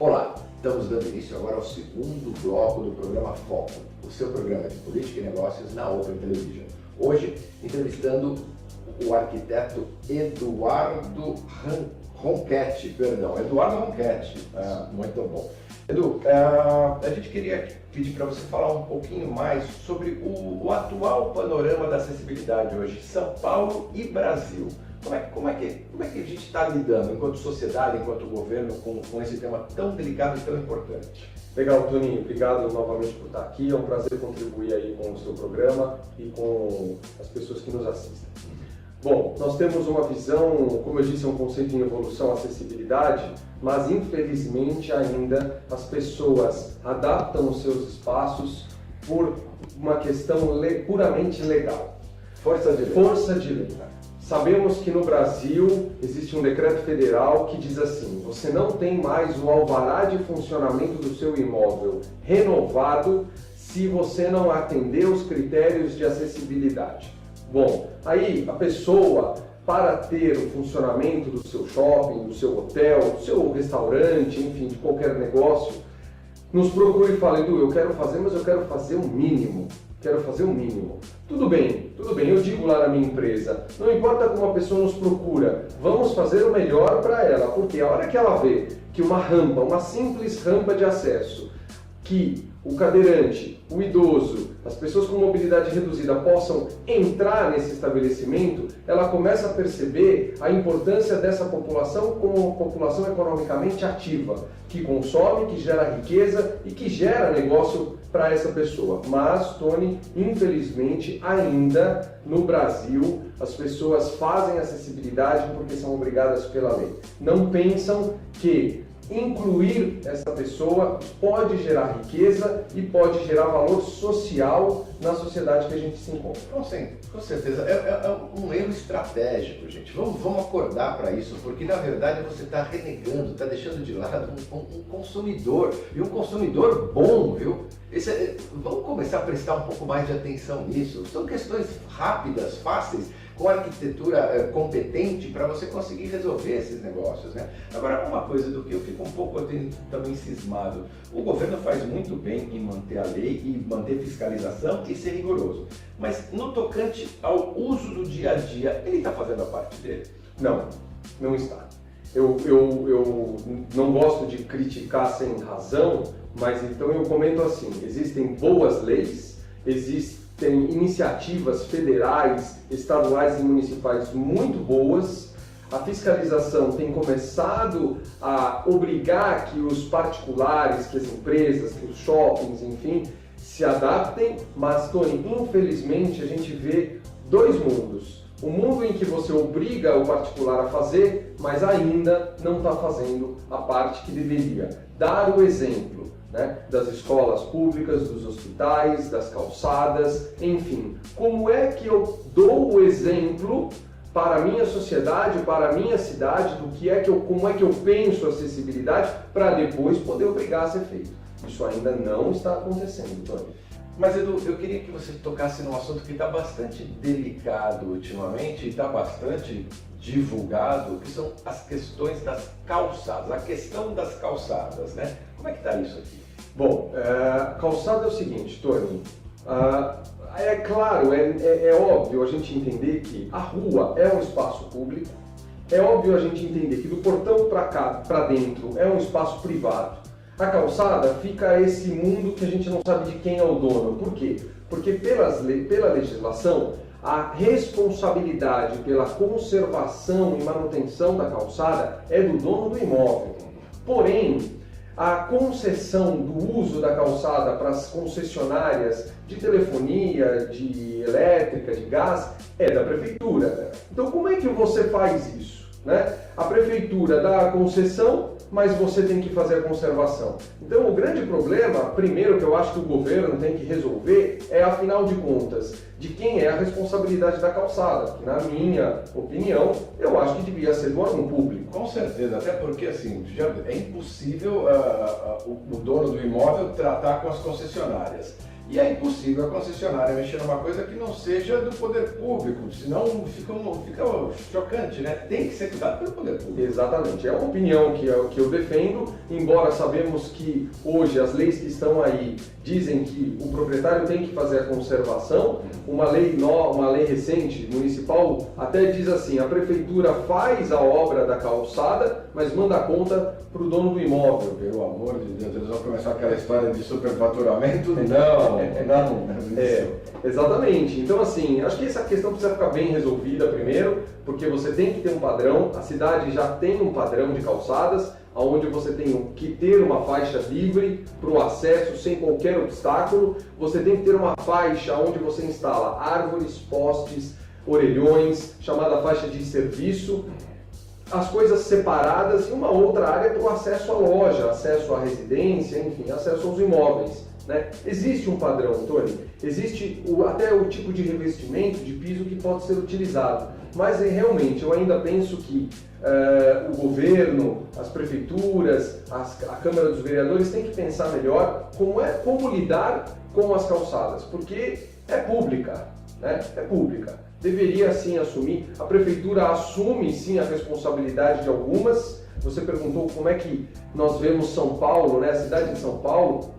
Olá, estamos dando início agora ao segundo bloco do programa Foco, o seu programa de política e negócios na Open Television. Hoje, entrevistando o arquiteto Eduardo Ronchetti, muito bom. Edu, a gente queria pedir para você falar um pouquinho mais sobre o atual panorama da acessibilidade hoje, São Paulo e Brasil. Como é que a gente está lidando, enquanto sociedade, enquanto governo, com esse tema tão delicado e tão importante? Legal, Toninho. Obrigado novamente por estar aqui. É um prazer contribuir aí com o seu programa e com as pessoas que nos assistem. Bom, nós temos uma visão, como eu disse, é um conceito em evolução, acessibilidade, mas infelizmente ainda as pessoas adaptam os seus espaços por uma questão puramente legal. Força de lei. Sabemos que no Brasil existe um decreto federal que diz assim: você não tem mais o alvará de funcionamento do seu imóvel renovado se você não atender os critérios de acessibilidade. Bom, aí a pessoa, para ter o funcionamento do seu shopping, do seu hotel, do seu restaurante, enfim, de qualquer negócio, nos procura e fala: Edu, eu quero fazer, mas eu quero fazer o mínimo. Tudo bem, eu digo lá na minha empresa, não importa como a pessoa nos procura, vamos fazer o melhor para ela, porque a hora que ela vê que uma simples rampa de acesso, que o cadeirante, o idoso, as pessoas com mobilidade reduzida possam entrar nesse estabelecimento, ela começa a perceber a importância dessa população como uma população economicamente ativa, que consome, que gera riqueza e que gera negócio para essa pessoa. Mas, Tony, infelizmente, ainda no Brasil, as pessoas fazem acessibilidade porque são obrigadas pela lei. Não pensam que incluir essa pessoa pode gerar riqueza e pode gerar valor social na sociedade que a gente se encontra. Então, sim, com certeza. É um erro estratégico, gente. Vamos acordar para isso, porque na verdade você está renegando, está deixando de lado um consumidor, e um consumidor bom, viu? Vamos começar a prestar um pouco mais de atenção nisso. São questões rápidas, fáceis, com arquitetura competente para você conseguir resolver esses negócios, né? Agora, uma coisa do que eu fico um pouco também cismado, o governo faz muito bem em manter a lei e manter fiscalização e ser rigoroso, mas no tocante ao uso do dia a dia, ele está fazendo a parte dele? Não está. Eu não gosto de criticar sem razão, mas então eu comento assim: existem boas leis, existem iniciativas federais, estaduais e municipais muito boas. A fiscalização tem começado a obrigar que os particulares, que as empresas, que os shoppings, enfim, se adaptem, mas, Tony, infelizmente a gente vê dois mundos. O mundo em que você obriga o particular a fazer, mas ainda não está fazendo a parte que deveria. Dar o exemplo, né, das escolas públicas, dos hospitais, das calçadas, enfim. Como é que eu dou o exemplo para a minha sociedade, para a minha cidade, como é que eu penso acessibilidade, para depois poder obrigar a ser feito? Isso ainda não está acontecendo, Tony. Mas, Edu, eu queria que você tocasse num assunto que está bastante delicado ultimamente e está bastante divulgado, que são as questões das calçadas, a questão das calçadas, né? Como é que está isso aqui? Bom, calçada é o seguinte, Tony, é claro, é óbvio a gente entender que a rua é um espaço público, é óbvio a gente entender que do portão para dentro é um espaço privado. A calçada fica esse mundo que a gente não sabe de quem é o dono. Por quê? Porque pela legislação, a responsabilidade pela conservação e manutenção da calçada é do dono do imóvel. Porém, a concessão do uso da calçada para as concessionárias de telefonia, de elétrica, de gás, é da prefeitura. Então, como é que você faz isso, né? A prefeitura dá a concessão, mas você tem que fazer a conservação. Então, o grande problema, primeiro, que eu acho que o governo tem que resolver é, afinal de contas, de quem é a responsabilidade da calçada, que, na minha opinião, eu acho que devia ser do órgão público. Com certeza, até porque assim, é impossível o dono do imóvel tratar com as concessionárias. E é impossível a concessionária mexer numa coisa que não seja do poder público, senão fica chocante, né? Tem que ser cuidado pelo poder público. Exatamente, é uma opinião que eu defendo, embora sabemos que hoje as leis que estão aí dizem que o proprietário tem que fazer a conservação. Uma lei recente, municipal, até diz assim, a prefeitura faz a obra da calçada, mas manda a conta para o dono do imóvel. Pelo amor de Deus, eles vão começar aquela história de superfaturamento? Não. Exatamente. Então, assim, acho que essa questão precisa ficar bem resolvida primeiro, porque você tem que ter um padrão, a cidade já tem um padrão de calçadas, onde você tem que ter uma faixa livre para o acesso sem qualquer obstáculo, você tem que ter uma faixa onde você instala árvores, postes, orelhões, chamada faixa de serviço, as coisas separadas e uma outra área para o acesso à loja, acesso à residência, enfim, acesso aos imóveis. Né? Existe um padrão, Tony, existe até o tipo de revestimento de piso que pode ser utilizado, mas realmente eu ainda penso que o governo, as prefeituras, a Câmara dos Vereadores tem que pensar melhor como lidar com as calçadas, porque é pública, né? É pública. Deveria sim assumir, a prefeitura assume sim a responsabilidade de algumas. Você perguntou como é que nós vemos São Paulo, né? A cidade de São Paulo,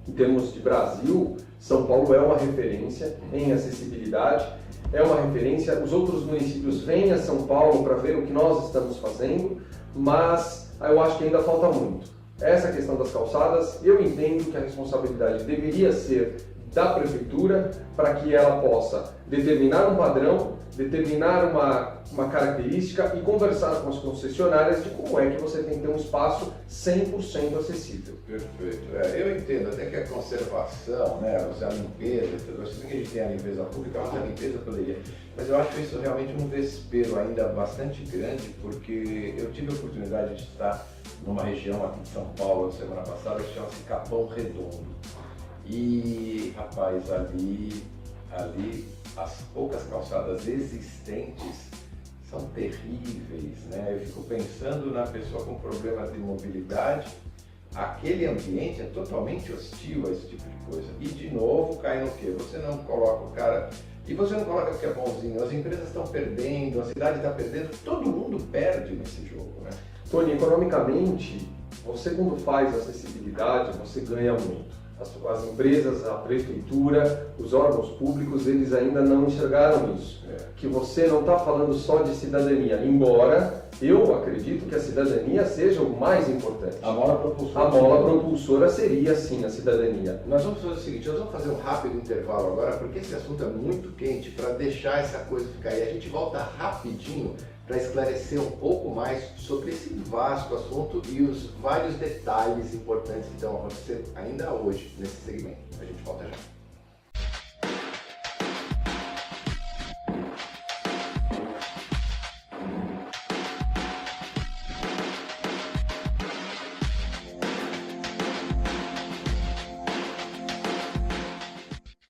em termos de Brasil, São Paulo é uma referência em acessibilidade, é uma referência, os outros municípios vêm a São Paulo para ver o que nós estamos fazendo, mas eu acho que ainda falta muito. Essa questão das calçadas, eu entendo que a responsabilidade deveria ser da prefeitura para que ela possa determinar um padrão, determinar uma característica e conversar com as concessionárias de como é que você tem que ter um espaço 100% acessível. Perfeito. Eu entendo até que a conservação, né, a limpeza, se bem que a gente tem a limpeza pública, mas a limpeza poderia. Mas eu acho isso realmente um vespeiro ainda bastante grande, porque eu tive a oportunidade de estar numa região aqui de São Paulo semana passada que chama-se Capão Redondo. E, rapaz, ali as poucas calçadas existentes são terríveis, né? Eu fico pensando na pessoa com problema de mobilidade, aquele ambiente é totalmente hostil a esse tipo de coisa. E, de novo, cai no quê? Você não coloca o cara... E você não coloca o que é bonzinho, as empresas estão perdendo, a cidade está perdendo, todo mundo perde nesse jogo, né? Tony, economicamente, você quando faz acessibilidade, você ganha muito. As empresas, a prefeitura, os órgãos públicos, eles ainda não enxergaram isso. Que você não está falando só de cidadania, embora eu acredito que a cidadania seja o mais importante. A mola propulsora. A mola propulsora seria, sim, a cidadania. Nós vamos fazer o seguinte, nós vamos fazer um rápido intervalo agora, porque esse assunto é muito quente, para deixar essa coisa ficar aí. A gente volta rapidinho para esclarecer um pouco mais sobre esse vasto assunto e os vários detalhes importantes que estão acontecendo ainda hoje nesse segmento. A gente volta já.